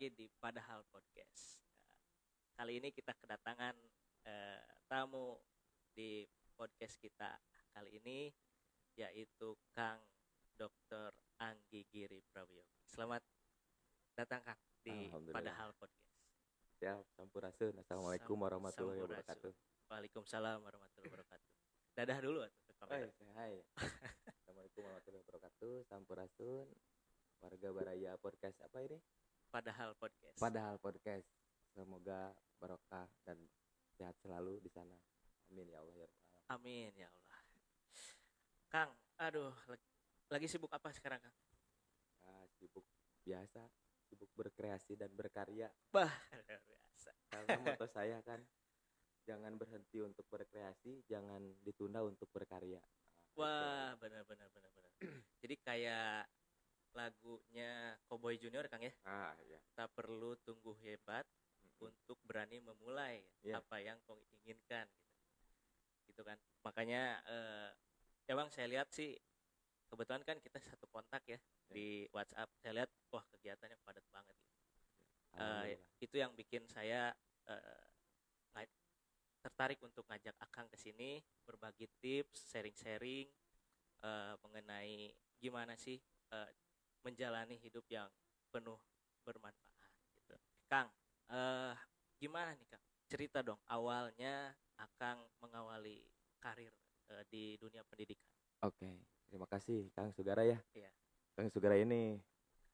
lagi di Padahal Podcast. Kali ini kita kedatangan tamu di podcast kita kali ini, yaitu Kang Dr. Anggi Giri Prawiyogi. Selamat datang Kang di Padahal Podcast. Ya, sampurasun. Assalamualaikum warahmatullahi wabarakatuh. Waalaikumsalam warahmatullahi wabarakatuh. Dadah dulu atuh ke kamera. Hai. Assalamualaikum warahmatullahi wabarakatuh. Sampurasun. Warga Baraya Podcast apa ini? Padahal Podcast. Padahal Podcast. Semoga barokah dan sehat selalu di sana. Amin ya Allah ya Rabbal. Amin ya Allah. Kang, aduh, lagi sibuk apa sekarang Kang? Sibuk biasa, sibuk berkreasi dan berkarya. Bah, luar biasa. Karena moto saya kan, jangan berhenti untuk berkreasi, jangan ditunda untuk berkarya. Wah, benar. Jadi kayak lagunya Cowboy Junior Kang ya. Ya. Tak perlu tunggu hebat untuk berani memulai apa yang kau inginkan gitu kan. Makanya emang saya lihat sih, kebetulan kan kita satu kontak ya di WhatsApp. Saya lihat wah kegiatannya padat banget gitu. Itu yang bikin saya tertarik untuk ngajak Akang ke sini, berbagi tips, sharing-sharing mengenai gimana sih menjalani hidup yang penuh bermanfaat gitu. Kang, gimana nih Kang? Cerita dong awalnya Akang mengawali karir di dunia pendidikan. Oke, terima kasih Kang Sugara ya. Iya. Kang Sugara ini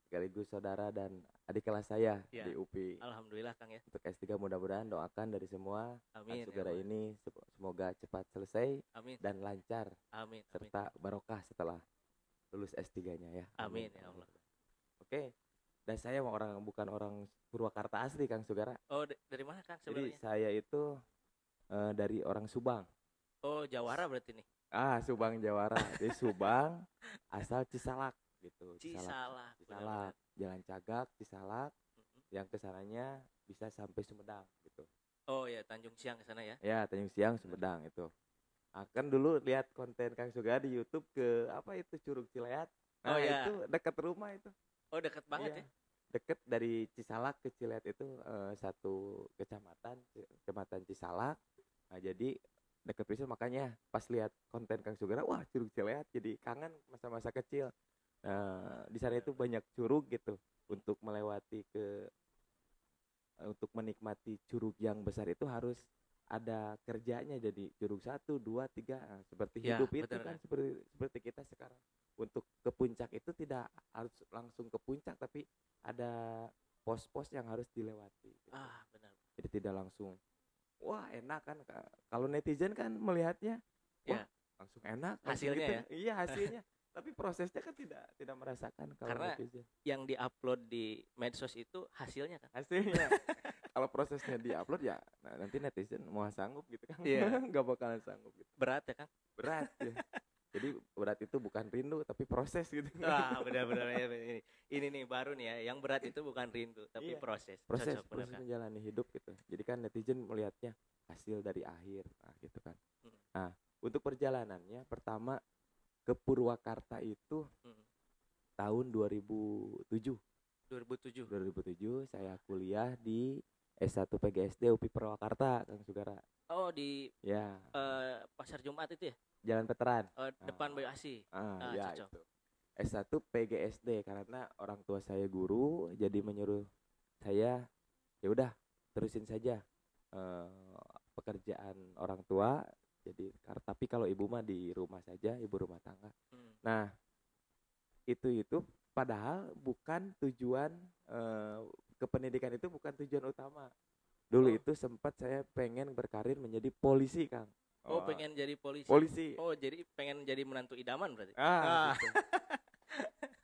sekaligus saudara dan adik kelas saya di UPI. Alhamdulillah Kang ya. Untuk S3 mudah-mudahan doakan dari semua. Amin. Kang Sugara ini semoga cepat selesai. Amin. Dan lancar. Amin. Serta barokah setelah lulus S3-nya ya. Amin ya Allah. Oke. Dan saya bukan orang Purwakarta asli Kang Sugara. Oh, dari mana Kang sebenarnya? Jadi saya itu dari orang Subang. Oh, Jawara berarti nih. Subang Jawara. Jadi Subang asal Cisalak gitu. Cisalak. Jalan Cagak, Cisalak. Yang kesananya bisa sampai Sumedang gitu. Oh ya, Tanjung Siang ke sana ya. Ya, Tanjung Siang, Sumedang itu. Kan dulu lihat konten Kang Sugara di YouTube ke Curug Cileat. Itu dekat rumah itu. Oh, dekat banget ya. Dekat dari Cisalak ke Cileat itu satu kecamatan Cisalak. Nah, jadi dekat pisan, makanya pas lihat konten Kang Sugara, wah Curug Cileat, jadi kangen masa-masa kecil. Di sana itu banyak curug gitu. Untuk menikmati curug yang besar itu harus ada kerjanya, jadi curug 1, 2, 3 seperti hidup itu kan seperti kita sekarang. Untuk ke puncak itu tidak harus langsung ke puncak, tapi ada pos-pos yang harus dilewati gitu. Benar. Jadi tidak langsung wah enak kan, kalau netizen kan melihatnya wah langsung enak hasilnya gitu. ya. Iya hasilnya. Tapi prosesnya kan tidak merasakan kalau karena netizen. Yang diupload di medsos itu hasilnya kan. Hasilnya. Kalau prosesnya diupload ya nanti netizen mau sanggup gitu kan. Nggak bakalan sanggup gitu. Berat ya Kang? Berat ya. Jadi berat itu bukan rindu tapi proses gitu. Benar ini nih baru nih ya, yang berat itu bukan rindu tapi proses menjalani hidup gitu. Jadi kan netizen melihatnya hasil dari akhir gitu kan. Nah, untuk perjalanannya pertama ke Purwakarta itu tahun 2007 saya kuliah di S1 PGSD UPI Purwakarta Kang Sugara. Oh, di Pasar Jumat itu ya? Jalan Veteran. Depan Bayu Asih. Itu. S1 PGSD karena orang tua saya guru, jadi menyuruh saya ya udah terusin saja pekerjaan orang tua. Jadi tapi kalau ibu mah di rumah saja, ibu rumah tangga. Nah, itu padahal bukan tujuan ke pendidikan, itu bukan tujuan utama. Dulu itu sempat saya pengen berkarir menjadi polisi, Kang. Pengen jadi polisi. Oh, jadi pengen jadi menantu idaman berarti. Gitu.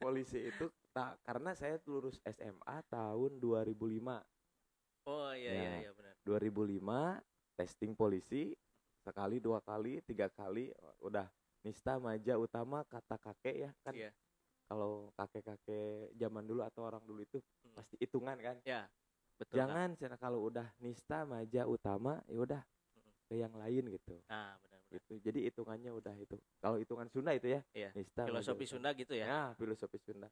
Polisi itu karena saya lulus SMA tahun 2005. Oh iya benar. 2005 testing polisi. Sekali, 2 kali, 3 kali udah nista maja utama kata kakek ya kan. Kalau kakek-kakek zaman dulu atau orang dulu itu pasti hitungan kan. Betul. Jangan kalau udah nista maja utama ya udah ke yang lain gitu. Benar. Gitu. Jadi hitungannya udah itu. Kalau hitungan Sunda itu ya. Nista filosofi Sunda gitu ya. Filosofi Sunda.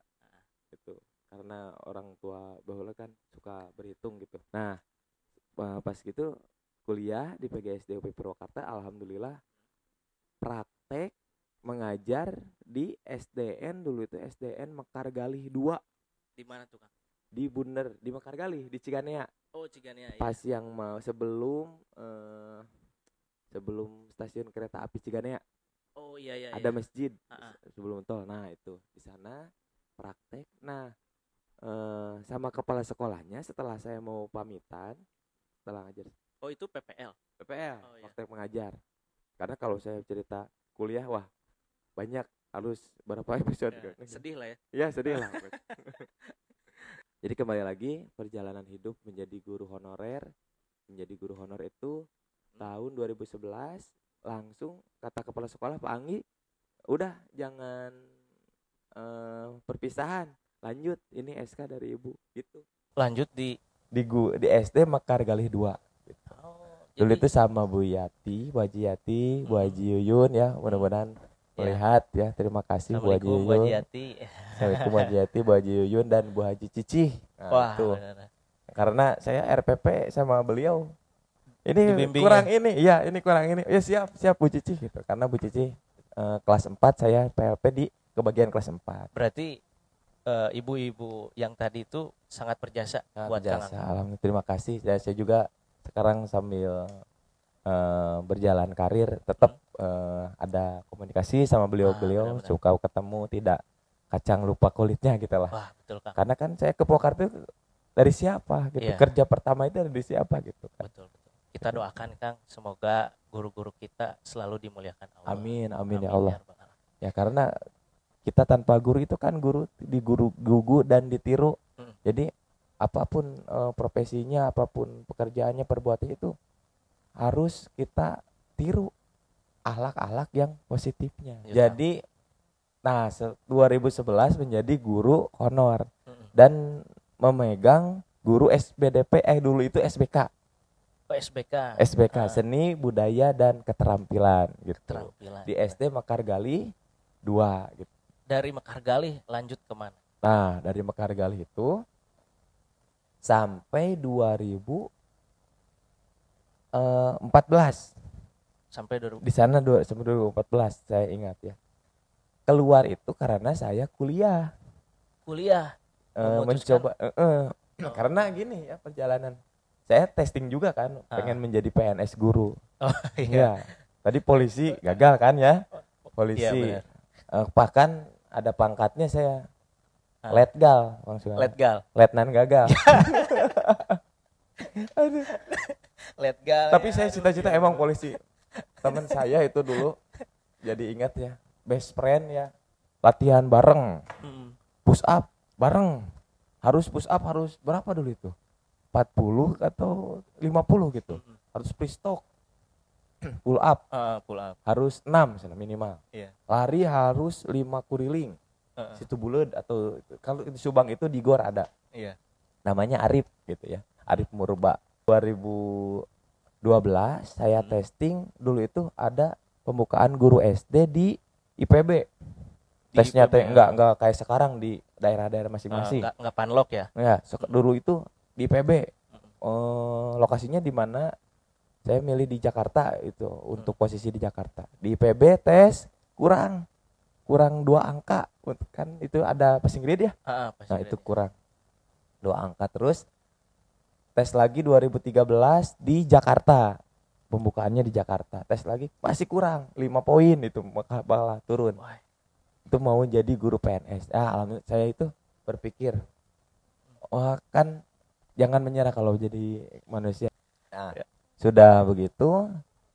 Itu. karena orang tua bahula kan suka berhitung gitu. Nah, pas gitu kuliah di PGSD UP Purwakarta, alhamdulillah praktek mengajar di SDN, dulu itu SDN Mekar Galih 2. Di mana tuh, Kang? Di Bunder, di Mekar Galih, di Ciganea. Oh, Ciganea. Pas ya. yang mau sebelum stasiun kereta api Ciganea. Oh iya. Ada masjid Uh-uh. sebelum tol. Nah, itu di sana praktek. Nah, sama kepala sekolahnya setelah saya mau pamitan setelah ngajar. Oh, itu PPL. Oh, iya. Praktek mengajar. Karena kalau saya cerita kuliah, wah banyak, harus berapa episode. Ya, sedih lah ya. Ya, sedih lah. Jadi kembali lagi, perjalanan hidup menjadi guru honorer. Menjadi guru honor itu tahun 2011, langsung kata kepala sekolah, Pak Anggi, udah jangan perpisahan, lanjut, ini SK dari ibu gitu. Lanjut di SD Mekar Galih 2 gitu. Dulu jadi itu sama Bu Yati, Bu Haji Yati, Bu Haji Yuyun ya, mudah-mudahan melihat ya. Terima kasih Bu Haji Assalamualaikum, Bu Yuyun. Haji Yati. Assalamualaikum Bu Haji Yati, Bu Haji Yuyun dan Bu Haji Cici. Nah, Wah, itu. benar. Karena saya RPP sama beliau. Ini Dibimbing kurang ya? ini, iya ini kurang ini. Ya siap Bu Cici gitu. Karena Bu Cici kelas 4, saya PLP di kebagian kelas 4. Berarti ibu-ibu yang tadi itu sangat berjasa buat Kang. Alhamdulillah, terima kasih. Saya juga sekarang sambil berjalan karir tetap ada komunikasi sama beliau-beliau, benar-benar. suka ketemu, tidak kacang lupa kulitnya gitu lah. Wah, betul, Kang. Karena kan saya ke Purwakarta dari siapa gitu, Iya. kerja pertama itu dari siapa gitu kan. Betul. Kita doakan, Kang, semoga guru-guru kita selalu dimuliakan Allah. Amin ya Allah. Rabbal alamin. Ya karena kita tanpa guru itu kan guru gugu dan ditiru. Jadi apapun profesinya, apapun pekerjaannya, perbuatannya itu harus kita tiru akhlak-akhlak yang positifnya. Ya. Jadi 2011 menjadi guru honor dan memegang guru SBDP, dulu itu SBK. Oh, SBK. Seni, Budaya dan Keterampilan gitu. Keterampilan. Di SD Mekar Galih 2 gitu. Dari Mekar Galih lanjut kemana? Nah, dari Mekar Galih itu sampai 2014. Sampai 2000. Di sana sampai 2014 saya ingat ya. Keluar itu karena saya kuliah. Mencoba karena gini ya perjalanan. Saya testing juga kan, pengen menjadi PNS guru. Oh iya. Tadi polisi gagal kan ya. Polisi. Iya, bahkan ada pangkatnya saya. Letgal langsung. Letnan gagal. Aduh. Letgal. Tapi saya cita-cita emang polisi. Teman saya itu dulu jadi ingat ya, best friend ya, latihan bareng, push up bareng, harus push up harus berapa dulu itu, 40 atau 50 gitu, harus free stroke, pull up harus 6 misalnya minimal, lari harus 5 kuriling, situ bulet atau kalau di Subang itu di Gor ada, namanya Arif gitu ya, Arif Murba. 2012 saya testing, dulu itu ada pembukaan guru SD di IPB. Tesnya enggak kayak sekarang di daerah-daerah masing-masing. Enggak panlok ya? Ya, dulu itu di IPB. Lokasinya di mana? Saya milih di Jakarta itu, untuk posisi di Jakarta. Di IPB tes kurang 2 angka, kan itu ada passing grade ya? Nah, itu kurang 2 angka. Terus tes lagi 2013 di Jakarta. Pembukaannya di Jakarta. Tes lagi masih kurang 5 poin, itu malah turun. Itu mau jadi guru PNS. Alhamdulillah saya itu berpikir, kan jangan menyerah kalau jadi manusia. Nah, sudah begitu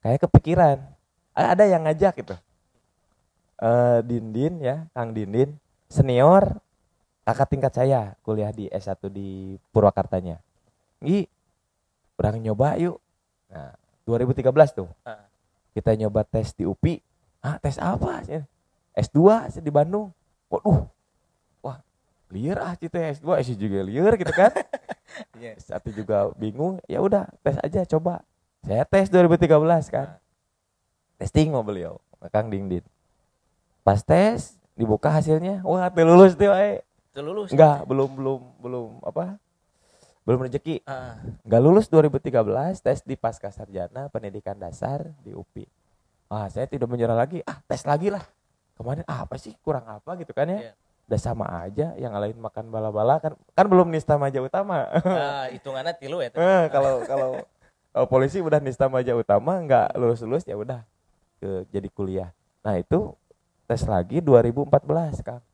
kayak kepikiran. Ada yang ngajak gitu. Dindin ya, Kang Dindin, senior kakak tingkat saya, kuliah di S1 di Purwakartanya. Berang nyoba yuk. Nah, 2013 tuh. Kita nyoba tes di UPI. Tes apa sih? S2 di Bandung. Waduh. Wah, liar gitu ya S2, S juga liar gitu kan. S1 juga bingung. Ya udah, tes aja coba. Saya tes 2013 kan. Testing mau beliau, Kang Dingdin. Pas tes, dibuka hasilnya. Wah, lulus tuh, lulus. Enggak, belum apa? Belum rezeki. Enggak lulus 2013, tes di Pascasarjana Pendidikan Dasar di UPI. Saya tidak menyerah lagi. Tes lagi lah. Kemarin apa sih? Kurang apa gitu kan ya? Udah sama aja, yang lain makan bala-bala kan belum Nista Maja Utama. Hitungannya tilu ya. Kalau polisi udah Nista Maja Utama enggak lulus ya udah jadi kuliah. Nah, itu tes lagi 2014, Kang.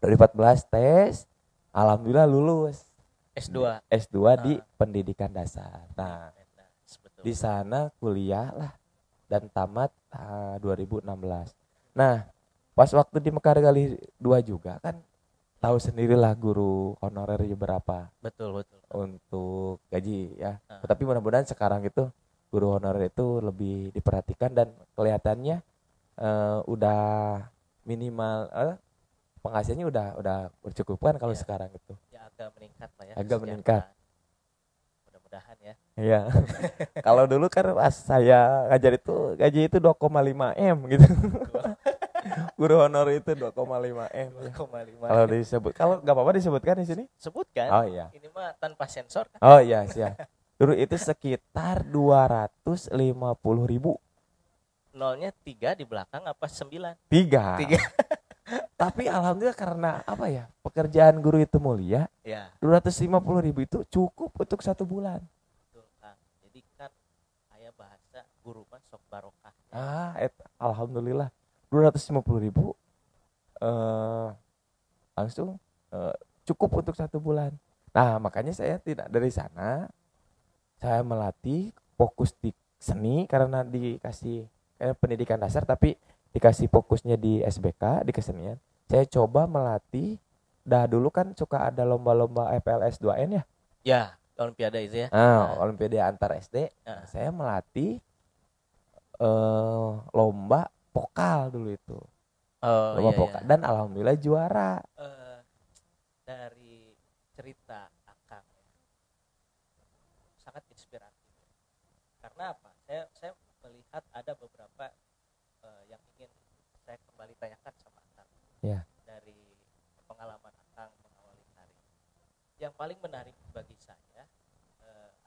2014 tes, alhamdulillah lulus. S2 di Pendidikan Dasar. Nah, di sana kuliah lah dan tamat 2016. Nah, pas waktu di Mekargali 2 juga kan tahu sendirilah guru honorernya berapa. Betul. Untuk gaji ya. Tapi mudah-mudahan sekarang itu guru honorer itu lebih diperhatikan dan kelihatannya udah minimal penghasilannya udah bercukupkan kalau sekarang itu. Ya agak meningkat lah ya. Agak meningkat. Mudah-mudahan ya. Iya. Kalau dulu kan pas saya ngajar itu gaji itu 2,5 M gitu. Guru honor itu 2,5 M. 2,5. Kalau disebut, kalau nggak apa-apa disebutkan di sini? Sebutkan. Oh iya. Ini mah tanpa sensor kan? Oh iya, siap. Dulu itu sekitar 250.000. Nolnya 3 di belakang apa 9? 3. Tapi alhamdulillah karena apa ya, pekerjaan guru itu mulia. Ya. 250.000 itu cukup untuk 1 bulan. Betul, Kang. Jadi kan aya bahasa guru mah sok barokah. Alhamdulillah 250.000 langsung cukup untuk 1 bulan. Nah, makanya saya tidak dari sana. Saya melatih fokus di seni karena dikasih pendidikan dasar tapi dikasih fokusnya di SBK, di kesenian. Saya coba melatih, dulu kan suka ada lomba-lomba FLS 2N ya? Ya, olimpiade itu ya. Olimpiade antar SD. Saya melatih lomba vokal dulu itu. Lomba vokal. Dan alhamdulillah juara. Dari cerita Akang sangat inspiratif. Karena apa? Saya melihat ada beberapa yang ingin saya kembali tanyakan sama Akang. Ya. Dari pengalaman Akang mengawali karir. Yang paling menarik bagi saya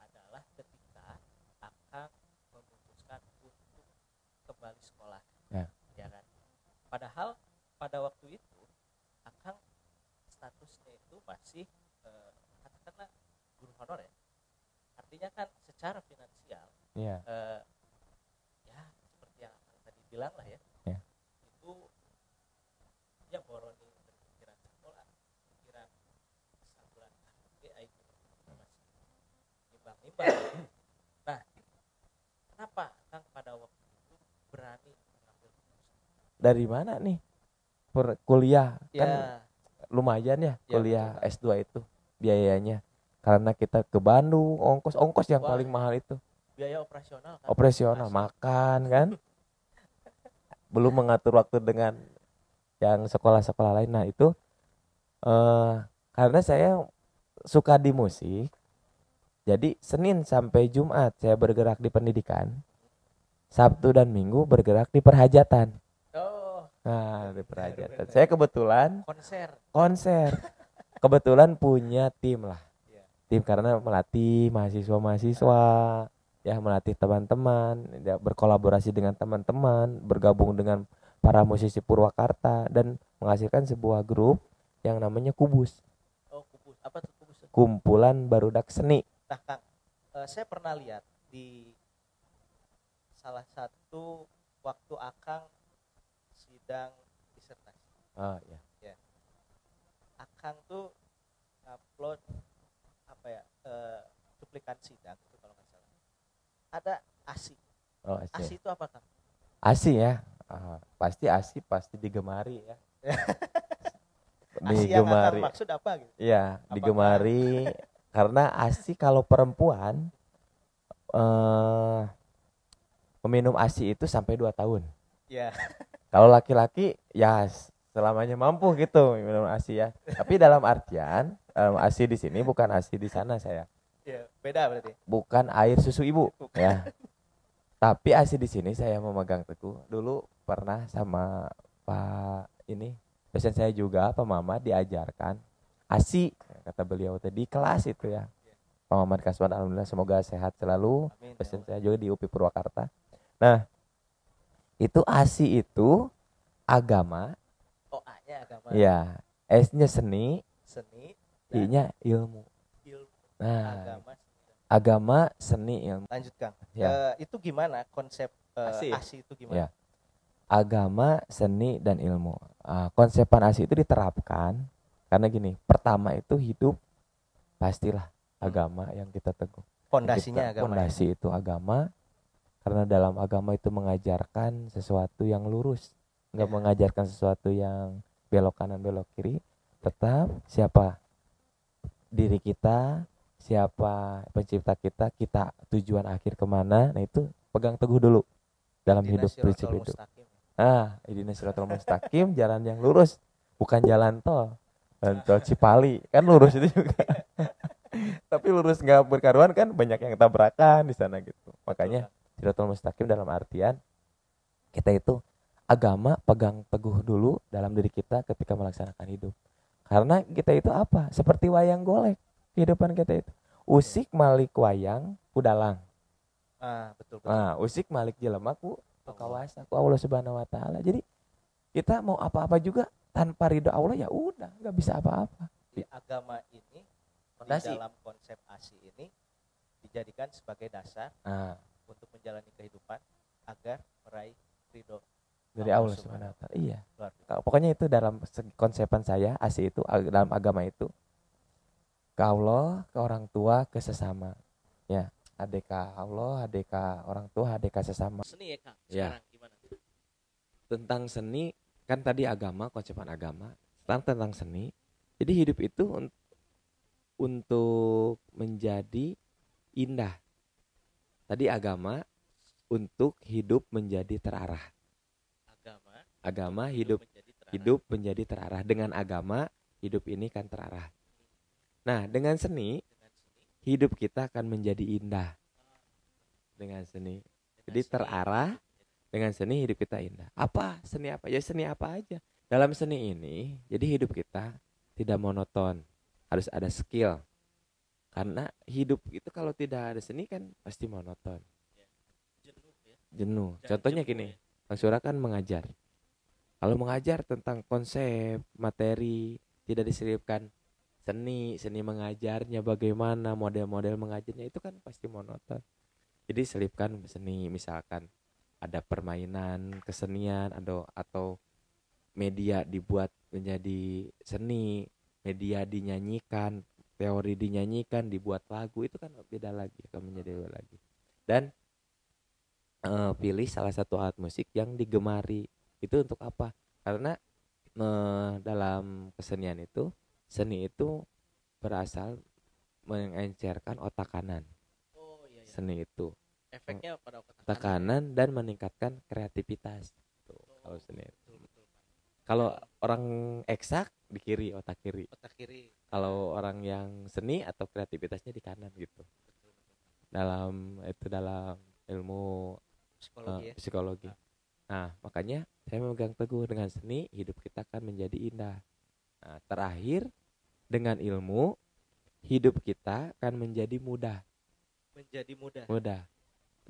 adalah ketika Akang memutuskan untuk kembali sekolah. Ya kan? Padahal pada waktu itu Akang statusnya itu masih katakanlah guru honor ya. Artinya kan secara finansial ya seperti yang Akang tadi bilang lah ya. Itu ya boroni berpikiran sekolah, pikiran sabulan itu masih nimbang-nimbang. Nah, kenapa Akang pada waktu itu berani mengambil keputusan? Dari mana nih? Kuliah ya. Kan lumayan ya kuliah betul. S2 itu biayanya. Karena kita ke Bandung, ongkos yang paling mahal itu. Biaya operasional kan? Operasional, makan kan. Belum mengatur waktu dengan yang sekolah-sekolah lain. Nah, itu karena saya suka di musik. Jadi Senin sampai Jumat saya bergerak di pendidikan. Sabtu dan Minggu bergerak di perhajatan. Nah, di perhajatan. Saya kebetulan konser. Kebetulan punya tim lah. Tim karena melatih mahasiswa-mahasiswa, ya melatih teman-teman, ya, berkolaborasi dengan teman-teman, bergabung dengan para musisi Purwakarta dan menghasilkan sebuah grup yang namanya Kubus. Kubus. Apa tuh Kubus? Kumpulan Barudak Seni. Nah, Kang, saya pernah lihat di salah satu waktu Akang sidang disertasi. Ya. Akang tuh upload cuplikan sidang itu kalau nggak salah. Ada ASI. ASI itu apa, Kang? ASI ya. Pasti digemari ya. ASI yang Akang maksud apa gitu? Iya, digemari karena ASI kalau perempuan meminum ASI itu sampai 2 tahun. Iya. Kalau laki-laki ya selamanya mampu gitu minum ASI ya. Tapi dalam artian ASI di sini bukan ASI di sana saya. Ya, beda berarti. Bukan air susu ibu ya. Tapi ASI di sini saya memegang teguh. Dulu pernah sama Pak ini Dosen saya juga Pak Mamat diajarkan ASI kata beliau tadi kelas itu ya. Pak Mamat Kaswan alhamdulillah semoga sehat selalu. Amin, Dosen ya saya juga di UPI Purwakarta. Nah, itu ASI itu agama. Oh, A-nya agama. Ya, S-nya seni, I-nya ilmu. Nah, agama, seni, ilmu. Lanjut Kang. Ya. Itu gimana konsep ASI itu gimana? Ya. Agama, seni, dan ilmu. Konsepan ASI itu diterapkan karena gini, pertama itu hidup pastilah agama yang kita teguh. Fondasinya agama. Fondasi itu agama, karena dalam agama itu mengajarkan sesuatu yang lurus, nggak mengajarkan sesuatu yang belok kanan belok kiri. Tetap siapa diri kita, siapa pencipta kita, kita tujuan akhir kemana, nah itu pegang teguh dulu dalam hidup, prinsip hidup. Ihdinash shiratal mustaqim, jalan yang lurus, bukan jalan tol. Dan tol Cipali kan lurus itu juga. Tapi lurus nggak berkaruan kan banyak yang tabrakan di sana gitu. Makanya shiratal mustaqim dalam artian kita itu agama pegang teguh dulu dalam diri kita ketika melaksanakan hidup. Karena kita itu apa? Seperti wayang golek kehidupan kita itu. Usik malik wayang pudalang. Betul. Usik malik jelema ku kawasa ku Allah Subhanahu wa taala. Jadi kita mau apa-apa juga tanpa ridho Allah ya udah nggak bisa apa-apa. Di agama ini fondasi. Di dalam konsep ASI ini dijadikan sebagai dasar untuk menjalani kehidupan agar meraih ridho dari Allah Subhanahu wa taala. Iya. Pokoknya itu dalam konsepan saya ASI itu dalam agama itu ke Allah, ke orang tua, ke sesama. Ya, adeka Allah, adeka orang tua, adeka sesama. Seni ya Kang. Sekarang gimana? Tentang seni kan tadi agama, konsepan agama. Sekarang tentang seni. Jadi hidup itu untuk menjadi indah. Tadi agama untuk hidup menjadi terarah. Agama hidup menjadi terarah. Dengan agama hidup ini kan terarah. Nah, dengan seni hidup kita akan menjadi indah. Dengan seni. Jadi terarah, dengan seni hidup kita indah. Apa? Seni apa? Ya seni apa aja. Dalam seni ini, jadi hidup kita tidak monoton. Harus ada skill. Karena hidup itu kalau tidak ada seni kan pasti monoton. Jenuh. Contohnya gini, Kang Sura kan mengajar. Kalau mengajar tentang konsep, materi, tidak diselipkan seni mengajarnya bagaimana, model-model mengajarnya itu kan pasti monoton. Jadi selipkan seni, misalkan ada permainan, kesenian, atau media dibuat menjadi seni, media dinyanyikan, teori dinyanyikan, dibuat lagu, itu kan beda lagi, akan menjadi beda lagi. Dan pilih salah satu alat musik yang digemari. Itu untuk apa? Karena dalam kesenian itu, seni itu berasal mengencerkan otak kanan. Seni itu efeknya pada otak kanan dan meningkatkan kreativitas. Kalau seni itu. Kalau orang eksak di kiri, otak kiri. Kalau orang yang seni atau kreativitasnya di kanan gitu. Dalam ilmu psikologi. Nah, makanya saya memegang teguh dengan seni hidup kita akan menjadi indah. Nah, terakhir dengan ilmu hidup kita akan menjadi mudah. Mudah.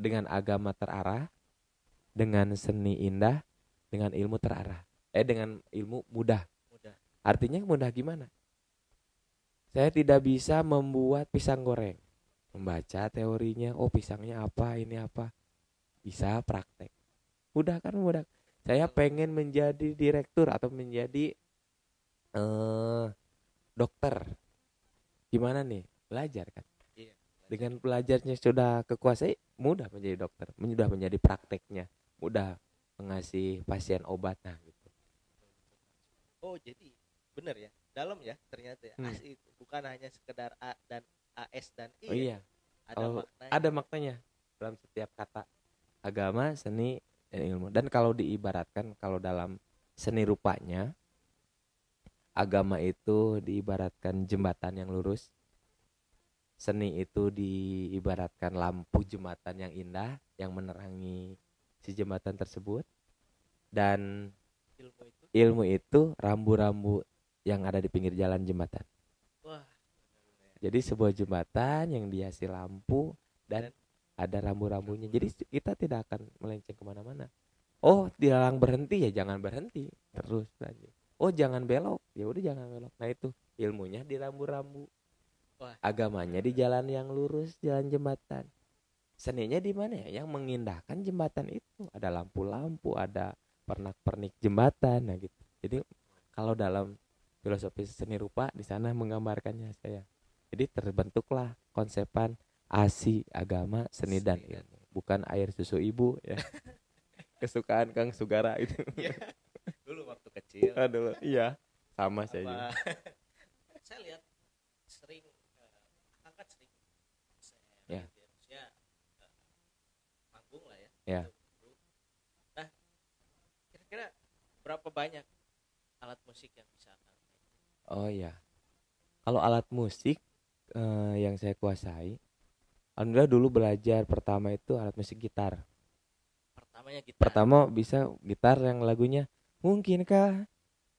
Dengan agama terarah, dengan seni indah, dengan ilmu terarah. Dengan ilmu mudah. Artinya mudah gimana? Saya tidak bisa membuat pisang goreng. Membaca teorinya, pisangnya apa, ini apa. Bisa praktek. Mudah kan mudah. Saya pengen menjadi direktur atau menjadi dokter. Gimana nih? Belajar kan. Dengan belajarnya sudah kekuasai, mudah menjadi dokter, mudah menjadi prakteknya, mudah mengasih pasien obat. Nah gitu. Oh jadi benar ya, dalam ya ternyata ya. ASI itu bukan hanya sekedar A dan AS dan I. Oh iya. Ada maknanya dalam setiap kata. Agama, seni, dan ilmu. Dan kalau diibaratkan, kalau dalam seni rupanya, agama itu diibaratkan jembatan yang lurus. Seni itu diibaratkan lampu jembatan yang indah yang menerangi si jembatan tersebut. Dan Ilmu itu rambu-rambu yang ada di pinggir jalan jembatan. Wah. Jadi sebuah jembatan yang dihiasi lampu dan ada rambu-rambunya. Jadi kita tidak akan melenceng kemana-mana. Oh, dilarang berhenti ya jangan berhenti, terus lanjut. Oh, jangan belok, ya udah jangan belok. Nah itu ilmunya di rambu-rambu. Agamanya di jalan yang lurus, jalan jembatan. Seninya di mana ya? Yang mengindahkan jembatan itu. Ada lampu-lampu, ada pernak-pernik jembatan, nah gitu. Jadi kalau dalam filosofi seni rupa di sana menggambarkannya saya. Jadi terbentuklah konsepan ASI, agama, seni dan ilmu. Bukan air susu ibu ya. Kesukaan Kang Sugara itu. Ya, dulu waktu kecil. Dulu, iya. Sama saya juga. Saya lihat sering angkat sering. Ya. Manggung lah ya. Ya. Nah, kira-kira berapa banyak alat musik yang bisa Kang main? Oh iya. Kalau alat musik yang saya kuasai, alhamdulillah dulu belajar pertama itu alat musik gitar. Pertama bisa gitar yang lagunya Mungkinkah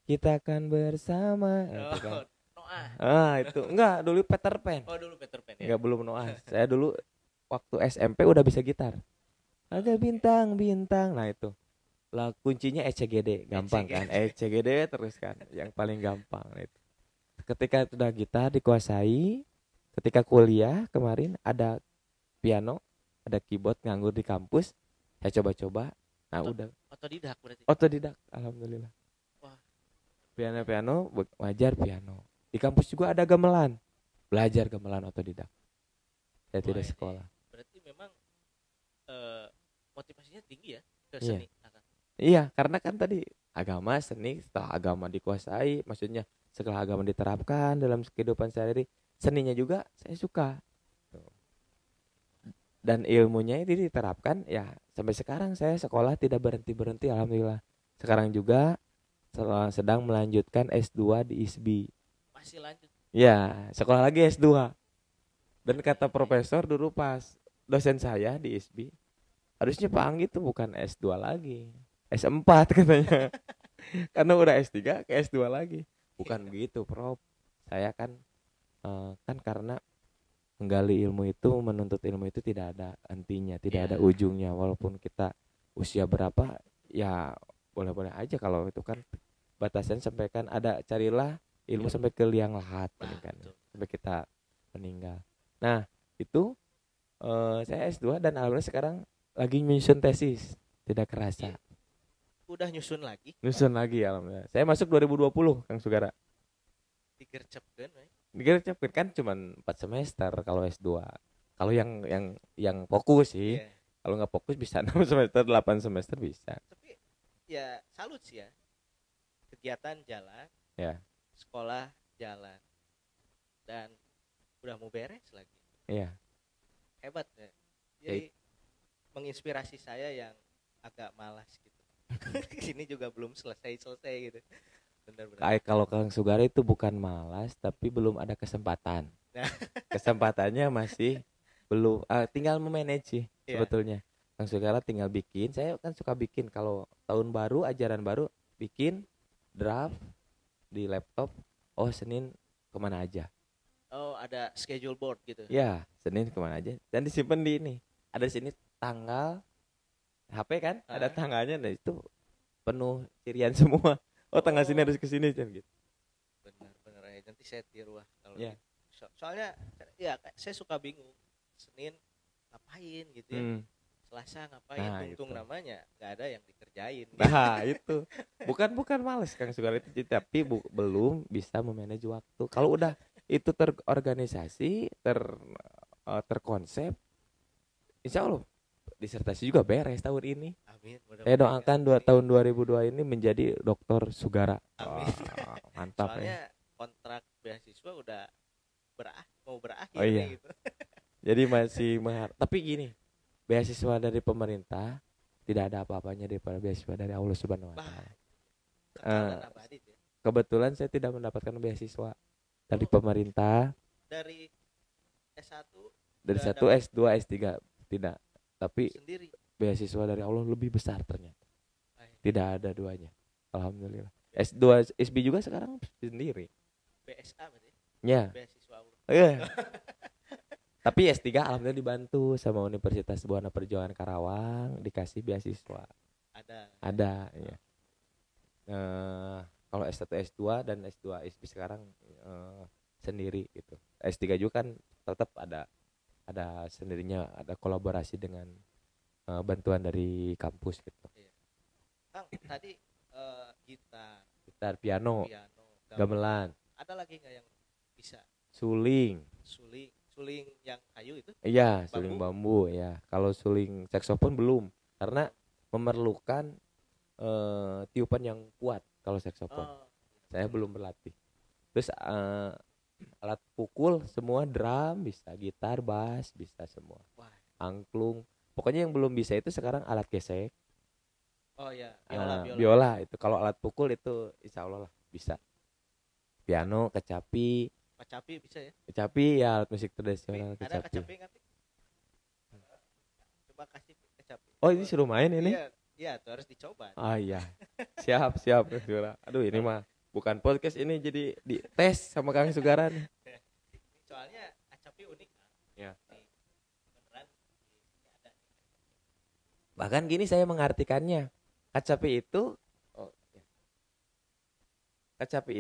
Kita Akan Bersama. Oh, kan. Noah. Itu enggak, dulu Peter Pan. Oh, dulu Peter Pan ya. Enggak, belum Noah. Saya dulu waktu SMP udah bisa gitar. Ada bintang-bintang. Nah itu. Lah kuncinya ECGD, gampang kan? ECGD terus kan, yang paling gampang itu. Ketika sudah gitar dikuasai, ketika kuliah kemarin ada piano, ada keyboard nganggur di kampus, saya coba-coba. Nah, udah otodidak berarti. Otodidak, alhamdulillah. Wah. Piano, belajar piano. Di kampus juga ada gamelan. Belajar gamelan otodidak. Saya tidak sekolah. Berarti memang motivasinya tinggi ya ke seni. Iya, karena kan tadi agama, seni, setelah agama dikuasai, maksudnya setelah agama diterapkan dalam kehidupan sehari-hari, seninya juga saya suka. Dan ilmunya itu diterapkan ya sampai sekarang saya sekolah tidak berhenti alhamdulillah. Sekarang juga sedang melanjutkan S2 di ISBI. Masih lanjut? Ya, sekolah lagi S2. Dan kata profesor dulu pas dosen saya di ISBI, harusnya Pak Anggi itu bukan S2 lagi, S4 katanya. Karena udah S3 ke S2 lagi. Bukan begitu, Prof. Saya kan karena menggali ilmu itu, menuntut ilmu itu tidak ada hentinya, tidak ada ujungnya. Walaupun kita usia berapa, ya boleh-boleh aja. Kalau itu kan batasan sampai kan ada, carilah ilmu sampai ke liang lahat kan, sampai kita meninggal. Nah itu saya S2 dan alhamdulillah sekarang lagi nyusun tesis. Tidak kerasa. Udah nyusun lagi? Nyusun lagi alhamdulillah. Saya masuk 2020 Kang Sugara. Digercepkeun kan cuma 4 semester kalau S2. Kalau yang fokus sih. Kalau nggak fokus bisa 6 semester, 8 semester bisa. Tapi ya salut sih ya. Kegiatan jalan. Ya. Sekolah jalan. Dan udah mau beres lagi. Iya. Hebat ya. Jadi menginspirasi saya yang agak malas gitu. Ini juga belum selesai gitu. Benar-benar. Kalau Kang Sugara itu bukan malas, tapi belum ada kesempatan. Kesempatannya masih belum, tinggal memanage sih sebetulnya. Kang Sugara tinggal bikin. Saya kan suka bikin kalau tahun baru, ajaran baru, bikin draft di laptop. Oh, Senin kemana aja? Oh, ada schedule board gitu. Ya, Senin kemana aja. Dan disimpan di ini. Ada di sini tanggal HP kan? Ada tanggalnya, dan itu penuh cirian semua. Oh, tanggal sini harus ke sini kan gitu. Benar ya. Nanti saya tiru kalau gitu. Soalnya ya saya suka bingung. Senin ngapain gitu ya. Selasa ngapain, untung namanya nggak ada yang dikerjain. Nah, itu. Bukan males Kang Sugara itu, tapi belum bisa memanage waktu. Kalau udah itu terorganisasi, terkonsep, insya Allah disertasi juga beres tahun ini. Amin. Saya doakan tahun 2002 ini menjadi Dr. Sugara. Amin. Mantap. Soalnya kontrak beasiswa udah mau berakhir. Oh iya. Gitu. Jadi masih tapi gini, beasiswa dari pemerintah tidak ada apa-apanya daripada beasiswa dari Allah Subhanahu wa taala. Kebetulan saya tidak mendapatkan beasiswa dari pemerintah. Dari S1, dari 1 S2, S3 tidak. Tapi sendiri. Beasiswa dari Allah lebih besar ternyata. Tidak ada duanya. Alhamdulillah. S2 SB juga sekarang sendiri. BSA berarti. Ya. Beasiswa Allah. Iya. Tapi S3 alhamdulillah dibantu sama Universitas Buana Perjuangan Karawang, dikasih beasiswa. Ada ya. Kalau S1 S2 dan S2 SB sekarang sendiri gitu. S3 juga kan tetap ada sendirinya, ada kolaborasi dengan bantuan dari kampus gitu. Iya. Kang, tadi gitar, piano, gamelan. Ada lagi nggak yang bisa? Suling yang kayu itu? Iya, suling bambu ya. Kalau suling saksofon belum, karena memerlukan tiupan yang kuat kalau saksofon. Saya belum berlatih. Terus alat pukul semua, drum bisa, gitar, bass bisa semua. Angklung. Pokoknya yang belum bisa itu sekarang alat gesek. Oh ya, biola itu. Kalau alat pukul itu insya Allah lah bisa. Piano, kecapi bisa ya? Kecapi ya alat musik tradisional. Ada kecapi nggak? Coba kasih kecapi. Oh ini suruh main ini? Iya, tuh harus dicoba. Iya. Siap. Aduh ini mah bukan podcast ini, jadi di tes sama Kang Sugaran. Soalnya kecapi unik kan? Ya. Beneran ada. Bahkan gini saya mengartikannya. Kecapi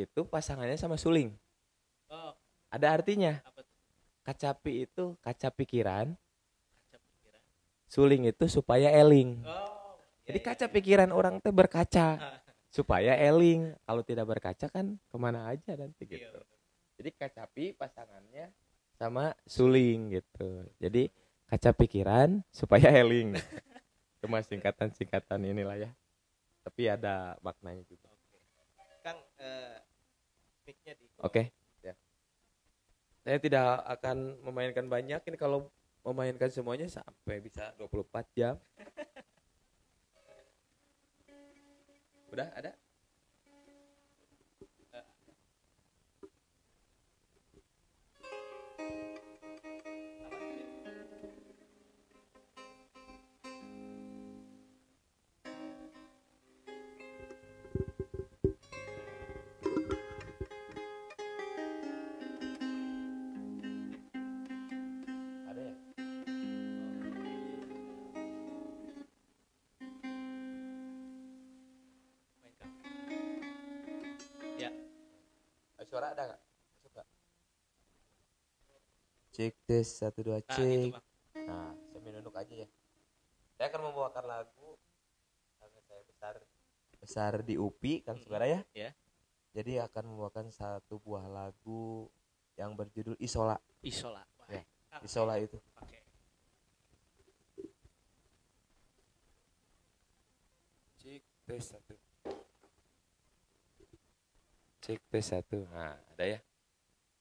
itu pasangannya sama suling. Oh. Ada artinya. Apa tuh? Kecapi itu kaca pikiran. Suling itu supaya eling. Jadi kaca pikiran orang teh berkaca supaya eling. Kalau tidak berkaca kan kemana aja nanti gitu. Jadi kecapi pasangannya sama suling gitu. Jadi kaca pikiran supaya eling. Cuma singkatan inilah ya. Tapi ada maknanya juga. Kang, mic-nya di. Oke. Ya. Saya tidak akan memainkan banyak. Ini kalau memainkan semuanya sampai bisa 24 jam. Udah ada? Suara ada nggak? Suka. Cek tes 1 2 cek. Nah, sambil nunduk aja ya. Saya akan membawakan lagu karena saya besar di UPI Kang Sugara ya. Ya. Jadi akan membawakan satu buah lagu yang berjudul Isola. Ya. Isola itu. Oke. Cek tes 1. Cek tes 1. Nah, ada ya.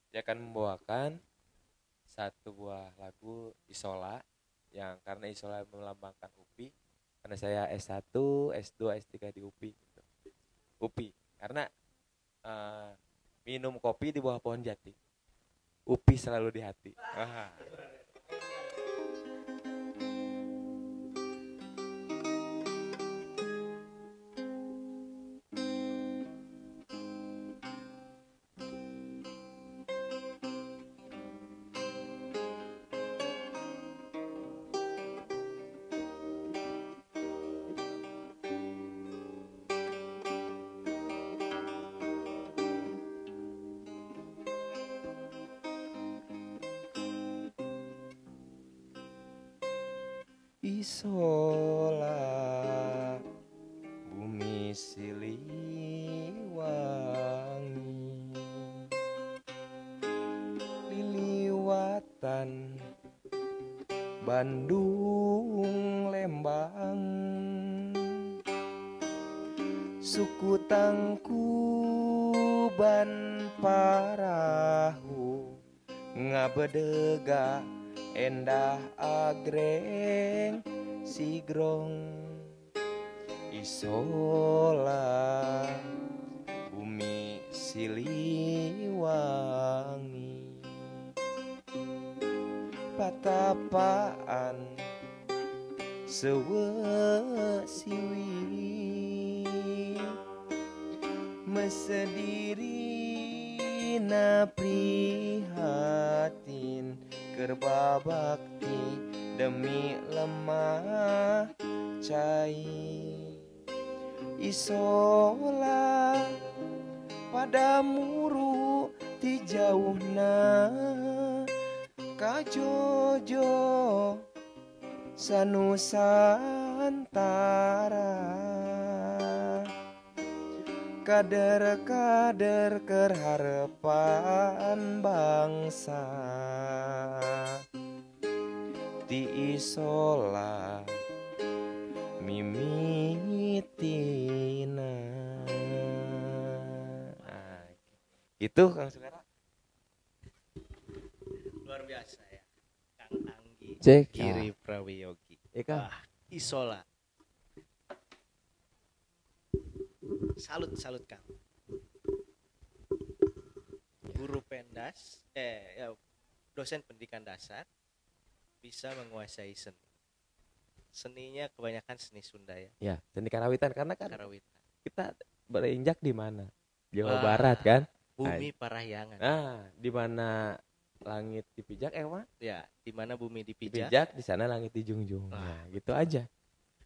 Dia akan membawakan satu buah lagu Isola, yang karena Isola melambangkan UPI, karena saya S1, S2, S3 di UPI gitu. UPI karena minum kopi di bawah pohon jati. UPI selalu di hati. Isola bumi Siliwangi, liliwatan Bandung Lembang, suku Tangkuban Parahu ngabedega endah agreng sigrong. Isola bumi Siliwangi, patapaan sewe siwi mesediri na prihatin kerba bakti demi lemah cai isola pada muru ti jauhna kajojo sanusantara kader-kader kerharapan bangsa ti isola mimitina. Nah, itu Kang Sugara. Luar biasa ya, Kang Anggi Giri Prawiyogi. Wah, isola. Salut Kang. Guru pendas, dosen pendidikan dasar bisa menguasai seni. Seninya kebanyakan seni Sunda ya. Ya, seni karawitan karena kan Karawitan. kita berinjak di mana? Jawa Barat kan? Bumi Parahyangan. Nah, di mana langit dipijak Mah? Ya, di mana bumi dipijak, Di sana langit dijunjung. Nah, gitu aja.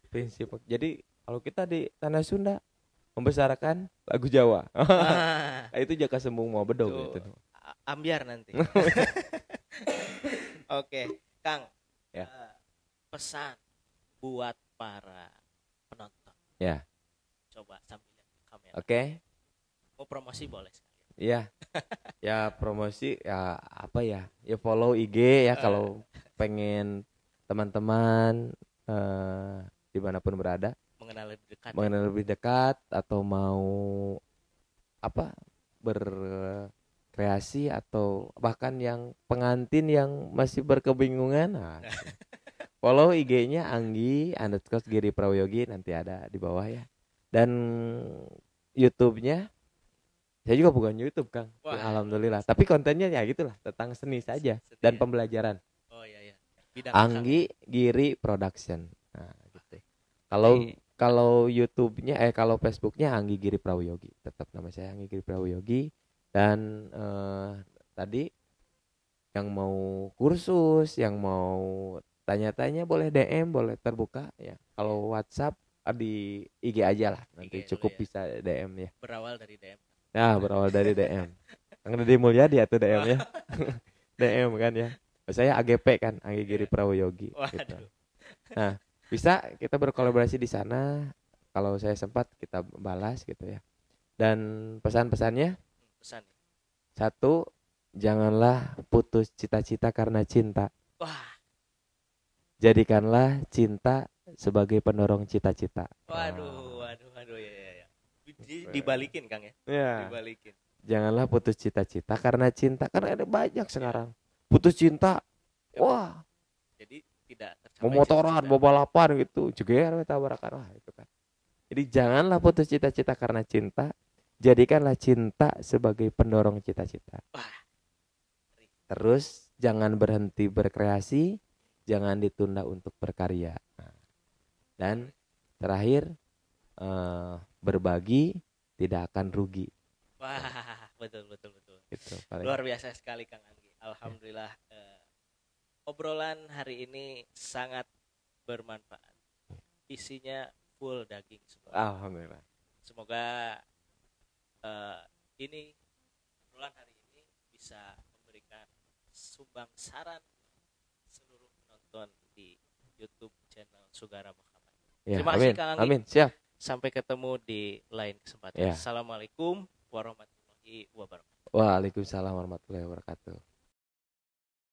Prinsip. Jadi kalau kita di tanah Sunda membesarkan lagu Jawa. Itu Jaka Sembung mau bedog gitu. Ambiar nanti. Oke, Kang. Ya. Pesan buat para penonton. Ya. Coba sambil lihat kamera. Oke. Mau promosi boleh sekali. Iya. Ya promosi ya apa ya? Ya follow IG ya kalau pengen teman-teman dimanapun berada mengenal lebih dekat atau mau apa berkreasi atau bahkan yang pengantin yang masih berkebingungan, nah, follow IG-nya Anggi_Giri Prawiyogi, nanti ada di bawah ya. Dan YouTube-nya saya juga bukan YouTube Kang. Ya, alhamdulillah. Tapi kontennya ya gitulah, tentang seni saja dan pembelajaran. Oh iya. Anggi Giri Production. Nah, gitu. Kalau YouTube-nya kalau Facebook-nya Anggi Giri Prawiyogi. Tetap nama saya Anggi Giri Prawiyogi. Dan tadi yang mau kursus, yang mau tanya-tanya boleh DM, boleh terbuka ya. Kalau WhatsApp di IG aja lah. Nanti IG cukup ya. Bisa DM ya. Berawal dari DM. Nah, berawal dari DM. Kang Deddy Mulyadi atau DM ya. DM kan ya. Saya AGP kan, Anggi Giri Prawiyogi gitu. Nah, bisa kita berkolaborasi di sana. Kalau saya sempat kita balas gitu ya. Dan pesan-pesannya? Pesan. 1, janganlah putus cita-cita karena cinta. Wah. Jadikanlah cinta sebagai pendorong cita-cita. Waduh ya. Dibalikin Kang ya. Dibalikin. Janganlah putus cita-cita karena cinta, karena ada banyak sekarang. Putus cinta. Wah. Jadi tidak tercapai. Mau motoran, mau balapan gitu. Jeger tabrakan itu kan. Jadi janganlah putus cita-cita karena cinta. Jadikanlah cinta sebagai pendorong cita-cita. Wah. Terus jangan berhenti berkreasi, jangan ditunda untuk berkarya. Dan terakhir berbagi tidak akan rugi. Wah, betul. Gitu, luar biasa sekali Kang Anggi. Alhamdulillah obrolan hari ini sangat bermanfaat. Isinya full daging semua. Alhamdulillah. Semoga ini obrolan hari ini bisa memberikan sumbang saran seluruh penonton di YouTube channel Sugara Muhammad. Ya, terima kasih Kang Anggi. Amin, siap. Sampai ketemu di lain kesempatan. Ya. Assalamualaikum warahmatullahi wabarakatuh. Waalaikumsalam warahmatullahi wabarakatuh.